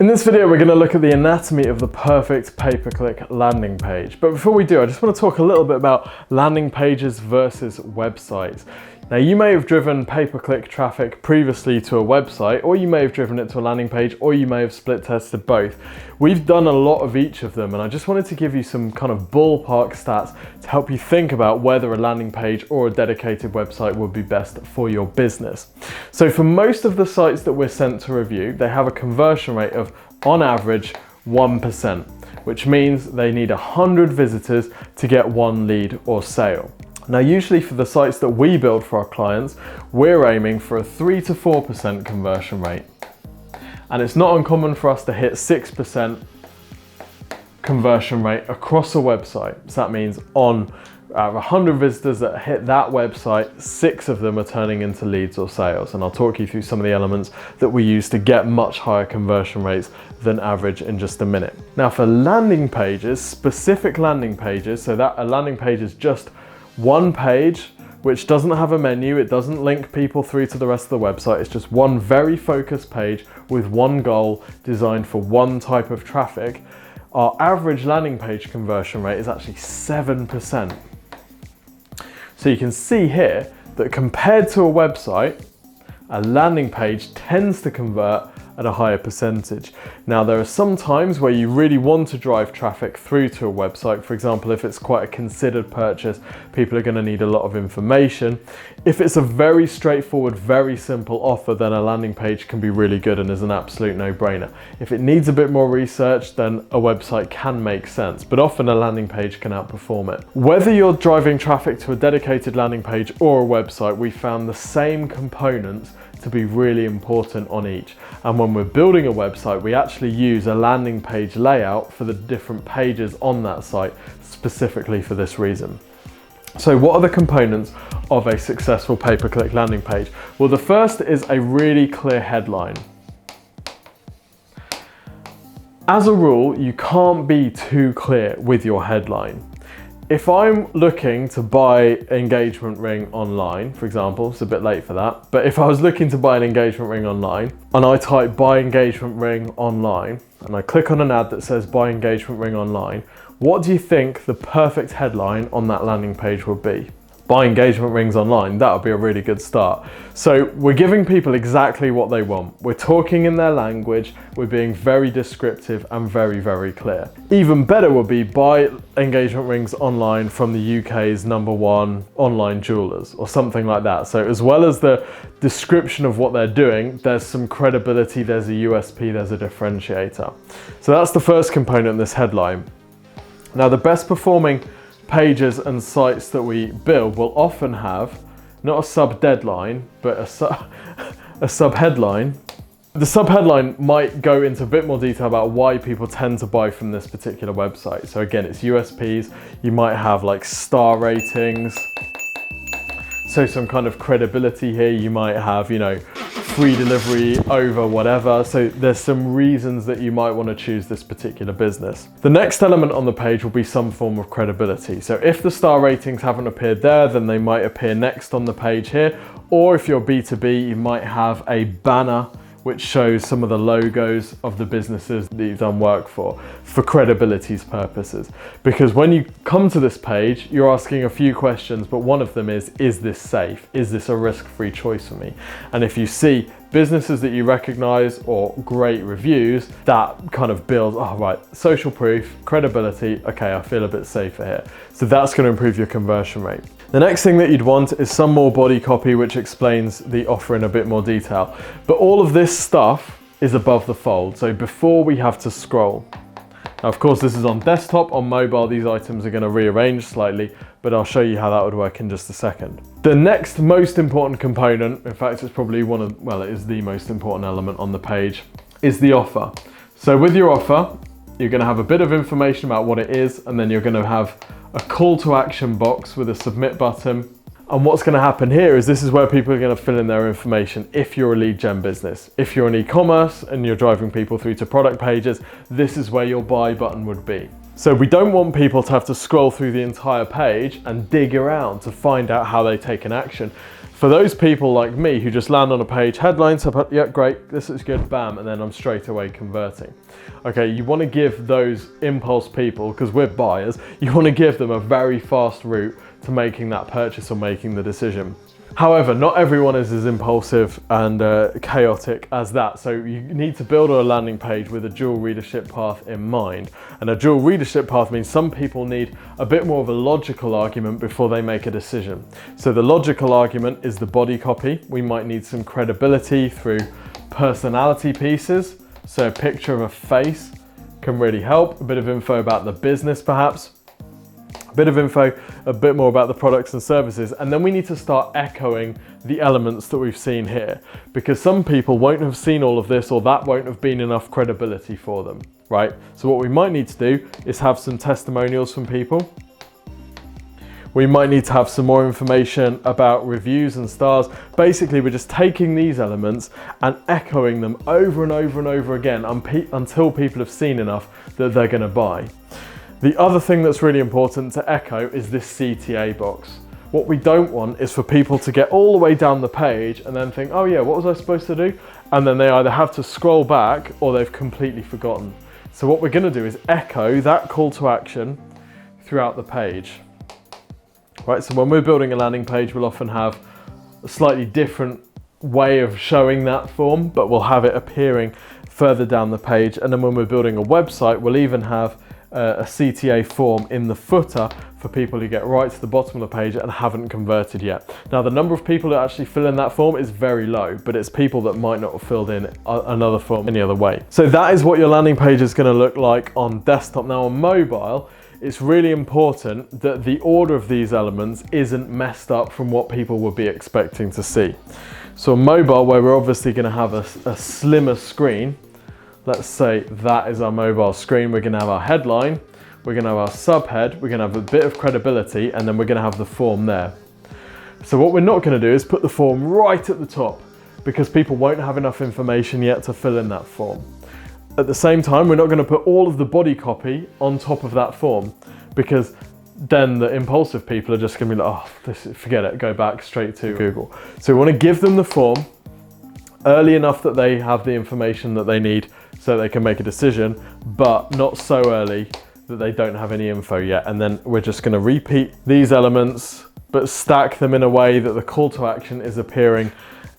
In this video, we're going to look at the anatomy of the perfect pay-per-click landing page. But before we do, I just want to talk a little bit about landing pages versus websites. Now, you may have driven pay-per-click traffic previously to a website, or you may have driven it to a landing page, or you may have split tested both. We've done a lot of each of them, and I just wanted to give you some kind of ballpark stats to help you think about whether a landing page or a dedicated website would be best for your business. So for most of the sites that we're sent to review, they have a conversion rate of, on average, 1%, which means they need 100 visitors to get one lead or sale. Now, usually for the sites that we build for our clients, we're aiming for a 3 to 4% conversion rate. And it's not uncommon for us to hit 6% conversion rate across a website. So that means on 100 visitors that hit that website, 6 of them are turning into leads or sales. And I'll talk you through some of the elements that we use to get much higher conversion rates than average in just a minute. Now, for landing pages, specific landing pages, so that a landing page is just one page which doesn't have a menu, it doesn't link people through to the rest of the website, it's just one very focused page with one goal designed for one type of traffic. Our average landing page conversion rate is actually 7%. So you can see here that compared to a website, a landing page tends to convert at a higher percentage. Now, there are some times where you really want to drive traffic through to a website. For example, if it's quite a considered purchase, people are going to need a lot of information. If it's a very straightforward, very simple offer, then a landing page can be really good and is an absolute no-brainer. If it needs a bit more research, then a website can make sense, but often a landing page can outperform it. Whether you're driving traffic to a dedicated landing page or a website, we found the same components to be really important on each. And when we're building a website, we actually use a landing page layout for the different pages on that site specifically for this reason. So what are the components of a successful pay-per-click landing page? Well, the first is a really clear headline. As a rule, you can't be too clear with your headline. If I'm looking to buy an engagement ring online, for example, it's a bit late for that, but if I was looking to buy an engagement ring online and I type buy engagement ring online and I click on an ad that says buy engagement ring online, what do you think the perfect headline on that landing page would be? Buy engagement rings online, that would be a really good start. So we're giving people exactly what they want. We're talking in their language, we're being very descriptive and very, very clear. Even better would be buy engagement rings online from the UK's #1 online jewelers or something like that. So as well as the description of what they're doing, there's some credibility, there's a USP, there's a differentiator. So that's the first component in this headline. Now, the best performing pages and sites that we build will often have not a sub-deadline, but a sub-headline. The sub-headline might go into a bit more detail about why people tend to buy from this particular website. So again, it's USPs. You might have like star ratings. So some kind of credibility here. You might have, free delivery over whatever. So there's some reasons that you might want to choose this particular business. The next element on the page will be some form of credibility. So if the star ratings haven't appeared there, then they might appear next on the page here. Or if you're B2B, you might have a banner which shows some of the logos of the businesses that you've done work for credibility's purposes. Because when you come to this page, you're asking a few questions, but one of them is this safe? Is this a risk-free choice for me? And if you see businesses that you recognize or great reviews, that kind of builds, oh right, social proof, credibility, okay, I feel a bit safer here. So that's going to improve your conversion rate. The next thing that you'd want is some more body copy which explains the offer in a bit more detail. But all of this stuff is above the fold, so before we have to scroll. Now, of course, this is on desktop. On mobile, these items are going to rearrange slightly, but I'll show you how that would work in just a second. The next most important component, in fact, it's probably it is the most important element on the page, is the offer. So with your offer, you're going to have a bit of information about what it is, and then you're going to have a call to action box with a submit button. And what's going to happen here is this is where people are going to fill in their information if you're a lead gen business. If you're an e-commerce and you're driving people through to product pages, this is where your buy button would be. So we don't want people to have to scroll through the entire page and dig around to find out how they take an action. For those people like me who just land on a page, headline, yeah, great, this is good, bam, and then I'm straight away converting. Okay, you want to give those impulse people, because we're buyers, you want to give them a very fast route to making that purchase or making the decision. However, not everyone is as impulsive and chaotic as that, so you need to build a landing page with a dual readership path in mind. And a dual readership path means some people need a bit more of a logical argument before they make a decision. So the logical argument is the body copy. We might need some credibility through personality pieces, so a picture of a face can really help, a bit of info about the business perhaps, a bit of info, a bit more about the products and services, and then we need to start echoing the elements that we've seen here, because some people won't have seen all of this, or that won't have been enough credibility for them, right? So what we might need to do is have some testimonials from people. We might need to have some more information about reviews and stars. Basically, we're just taking these elements and echoing them over and over and over again until people have seen enough that they're going to buy. The other thing that's really important to echo is this CTA box. What we don't want is for people to get all the way down the page and then think, oh yeah, what was I supposed to do? And then they either have to scroll back or they've completely forgotten. So what we're going to do is echo that call to action throughout the page. Right, so when we're building a landing page, we'll often have a slightly different way of showing that form, but we'll have it appearing further down the page. And then when we're building a website, we'll even have a CTA form in the footer for people who get right to the bottom of the page and haven't converted yet. Now, the number of people that actually fill in that form is very low, but it's people that might not have filled in another form any other way. So that is what your landing page is going to look like on desktop. Now on mobile, it's really important that the order of these elements isn't messed up from what people would be expecting to see. So on mobile, where we're obviously going to have a slimmer screen, let's say that is our mobile screen, we're going to have our headline, we're going to have our subhead, we're going to have a bit of credibility, and then we're going to have the form there. So what we're not going to do is put the form right at the top, because people won't have enough information yet to fill in that form. At the same time, we're not going to put all of the body copy on top of that form, because then the impulsive people are just going to be like, oh, forget it, go back straight to Google. So we want to give them the form early enough that they have the information that they need so they can make a decision, but not so early that they don't have any info yet. And then we're just going to repeat these elements, but stack them in a way that the call to action is appearing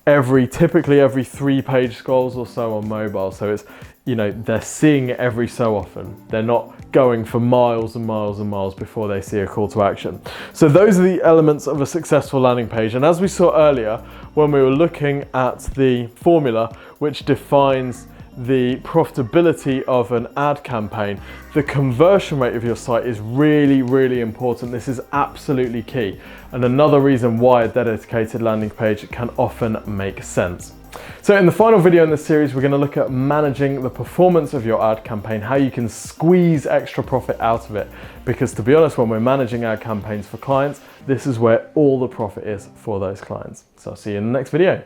typically every 3 page scrolls or so on mobile. So it's, you know, they're seeing it every so often. They're not going for miles and miles and miles before they see a call to action. So those are the elements of a successful landing page. And as we saw earlier, when we were looking at the formula which defines the profitability of an ad campaign, the conversion rate of your site is really, really important. This is absolutely key, and another reason why a dedicated landing page can often make sense. So in the final video in this series, we're going to look at managing the performance of your ad campaign, how you can squeeze extra profit out of it. Because to be honest, when we're managing ad campaigns for clients, this is where all the profit is for those clients. So I'll see you in the next video.